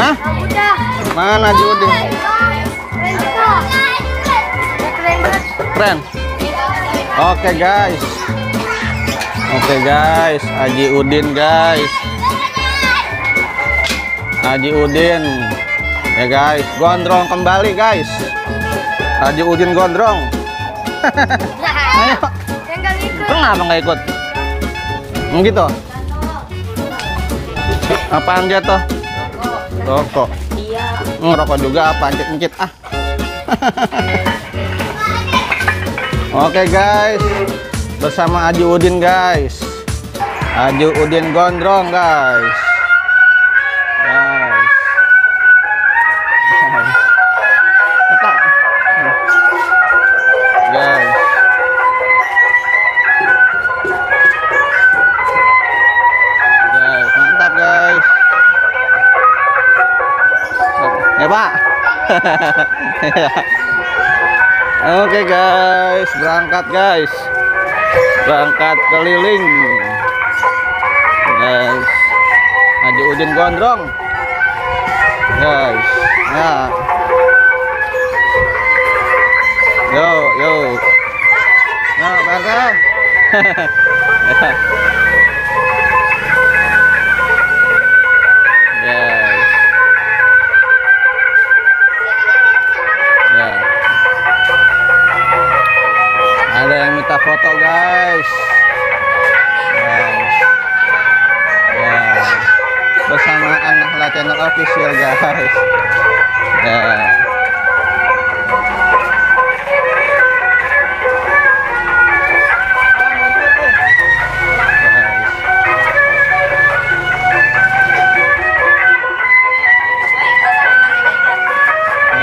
Hah? Udah. Mana Haji Udin? Keren. Oke guys. Oke guys, Haji Udin guys. Haji Udin. Ya guys, gondrong kembali guys. Haji Udin gondrong. Ayo. Kenapa nggak ikut? Gitu. Apaan dia tuh? Rokok. Ngerokok juga apa? Encit-encit ah. Oke guys, bersama Haji Udin guys. Haji Udin gondrong guys. Guys. Guys, mantap guys. Ya Pak. Oke guys, berangkat guys. Berangkat keliling. Guys. Haji Udin gondrong. Guys. Ya. Yo. Nah, berangkat. Guys. Ya. Ada yang minta foto guys. Guys. Ya. Bersama Anak Channel official guys. Ya.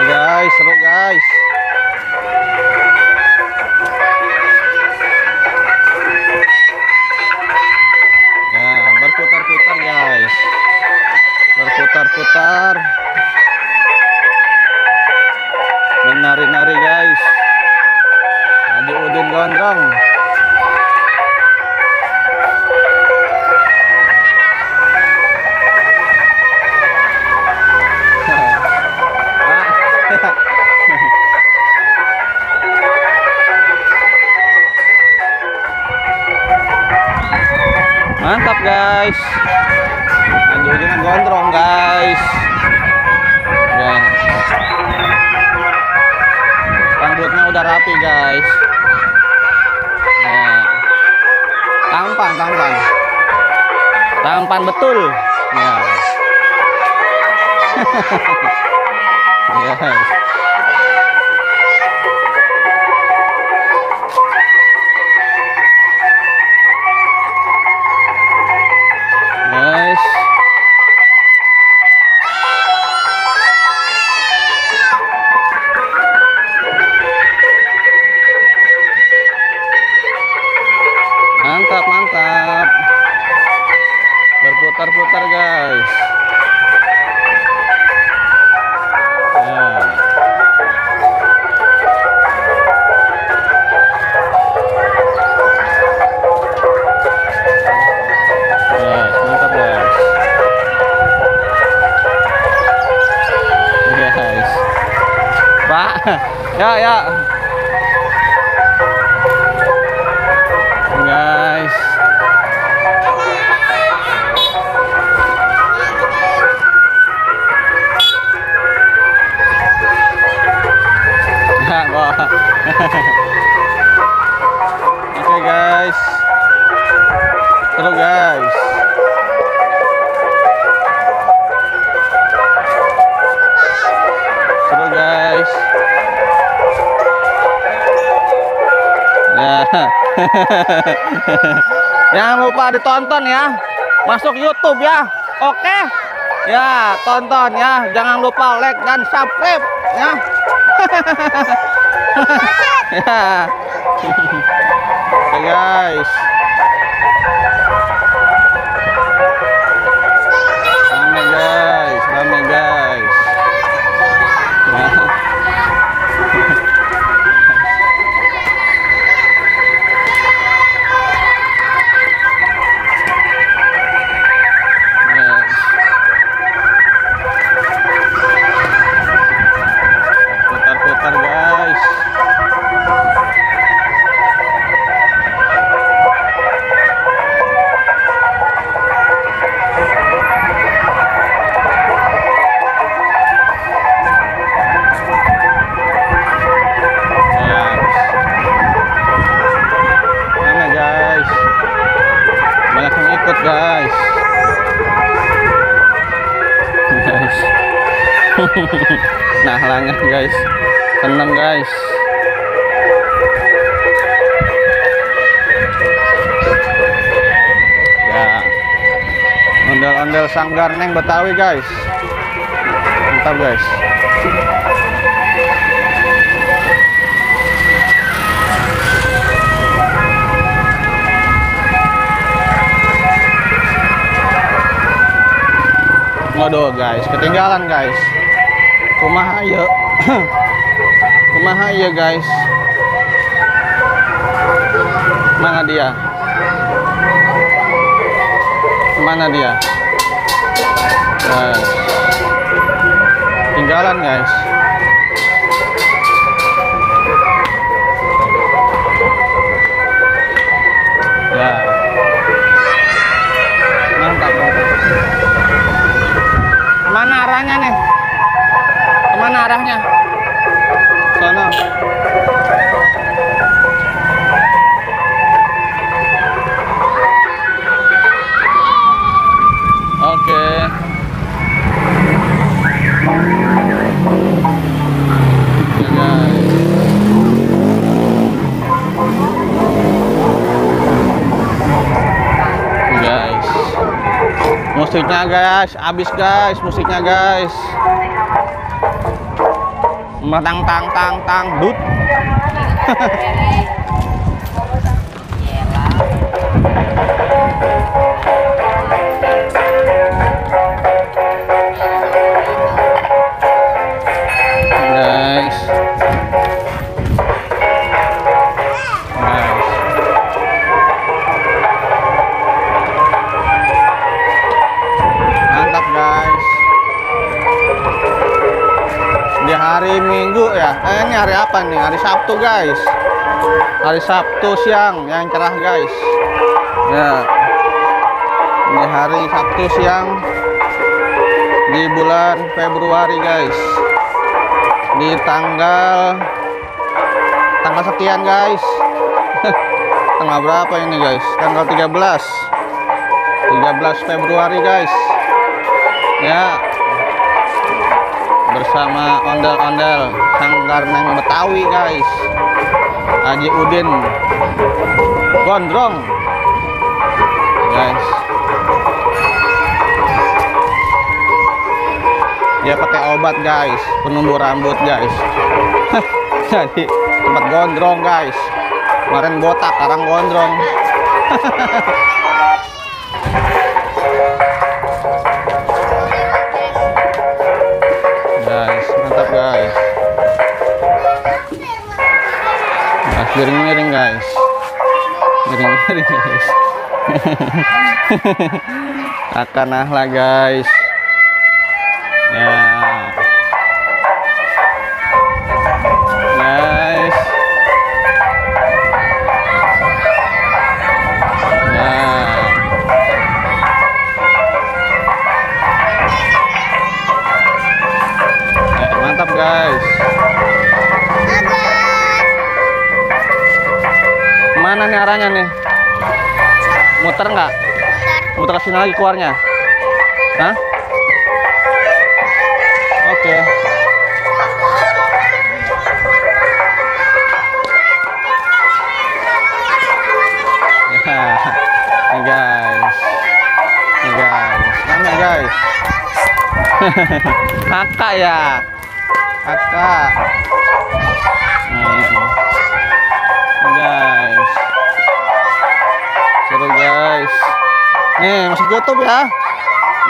Guys, seru guys. Ya, berputar-putar guys. Berputar-putar. Menari-nari guys. Haji Udin gondrong. Mantap guys. Haji Udin gondrong guys. Ya. Rambutnya udah rapi guys. Ya. Tampan betul. Ya. Guys. Guys. Mantap. Berputar-putar guys. Ya. Yes, mantap guys. Guys. Pak. Ya. Guys. Oke guys. Seru guys. Seru guys. Ya. Jangan lupa ditonton ya. Masuk YouTube ya. Oke. Ya, tonton ya. Jangan lupa like dan subscribe ya. Ya. Oke guys. Rame guys. Ya. Nah langnya guys, seneng guys. Ya, ondel-ondel Sanggar Neng Betawi guys, mantap guys. Waduh guys, ketinggalan guys. Kumaha ya. Kumaha ya guys. Mana dia? Mana dia? Guys. Tinggalan guys. Ya. Mantap, mantap. Kemana arahnya nih? Kemana arahnya? Sana. Oke. Ya guys. Guys. Musiknya guys, habis guys musiknya guys. Tang tang tang tang dut. Guys. Mantap guys. Di hari Minggu ya. Ini hari apa nih? Hari Sabtu guys. Hari Sabtu siang yang cerah guys. Ya. Ini hari Sabtu siang di bulan Februari guys. Di tanggal sekian guys. Tanggal berapa ini guys? Tanggal 13 Februari guys. Ya. Bersama ondel-ondel Sanggar Neng Betawi guys. Haji Udin Gondrong guys. Dia pakai obat guys, penumbuh rambut guys. Jadi tempat gondrong guys. Kemarin botak, sekarang gondrong. Guys, mantap guys. Nah, miring-miring guys. Miring-miring guys. Akan ahla guys. Ya. Guys. Ya. Mantap guys. Mana nih arahnya nih? Muter nggak? Muter ke sini lagi keluarnya? Hah? Oke. Ya, nih guys. Nih guys. Mana guys? Kakak ya. Kakak. Guys. Seru guys. Nih, masuk YouTube ya.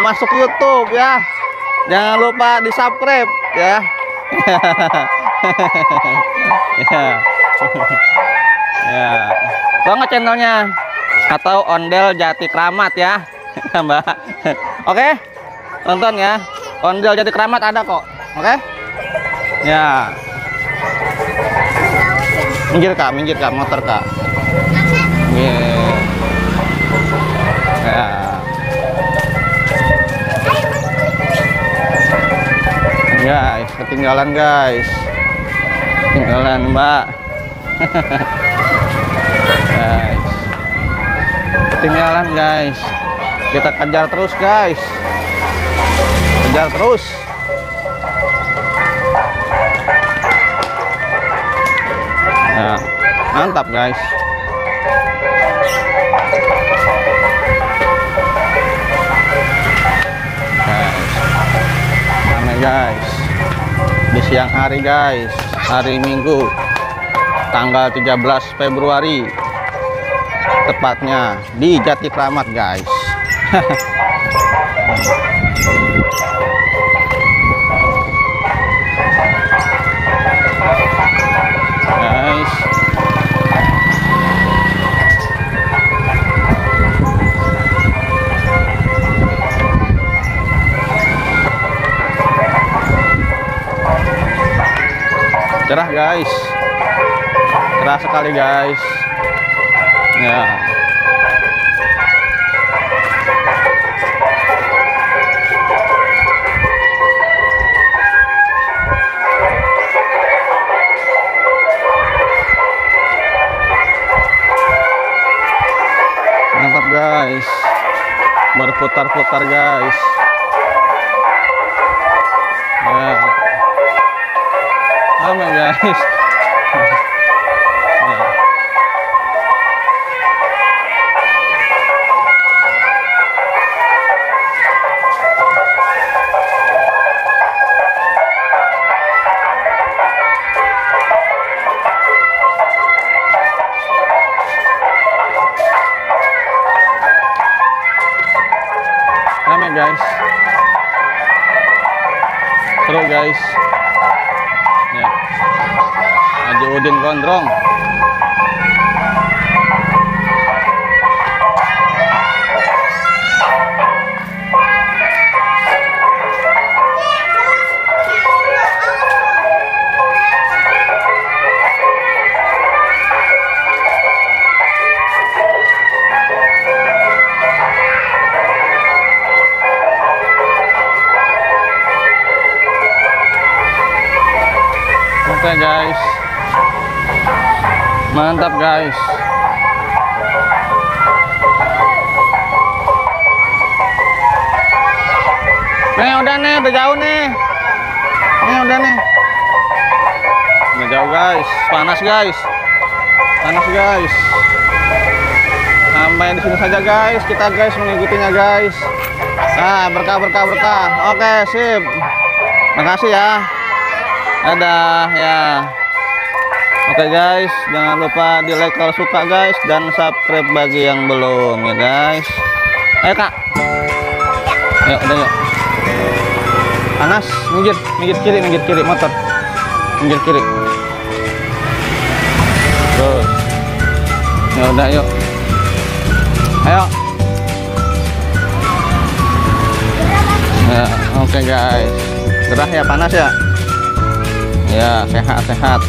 Masuk YouTube ya. Jangan lupa di subscribe ya. Ya. Ya. Tahu nggak channelnya? Atau Ondel Jati Kramat ya, Mbak. Oke, tonton ya. Ondel Jati Kramat ada kok. Oke. Ya. Minggir kak, motor kak. Yeah. Ya. Guys, ketinggalan guys. Ketinggalan Mbak. Guys. Ketinggalan guys. Kita kejar terus guys. Kejar terus. Mantap guys. Ramai guys. Di siang hari guys, hari Minggu tanggal 13 Februari, tepatnya di Jati Kramat guys. Guys, cerah guys, cerah sekali guys ya. Mantap guys, berputar-putar guys ya. Ramai guys. Ya. Ramai guys, seru guys ya. Haji Udin Gondrong. Oke guys, mantap guys. Nih udah nih, udah jauh nih. Nih udah nih. Udah jauh guys, panas guys. Panas guys. Sampai di sini saja guys, kita guys mengikutinya guys. Nah, berkah. Oke, sip. Makasih ya. Dadah ya. Oke guys, jangan lupa di like kalau suka guys, dan subscribe bagi yang belum ya guys. Ayo kak. Yuk udah yuk. Panas, minggir kiri motor. Minggir kiri. Terus. Ya udah yuk. Ayo. Ya, oke guys. Gerah ya, panas ya. Ya, sehat.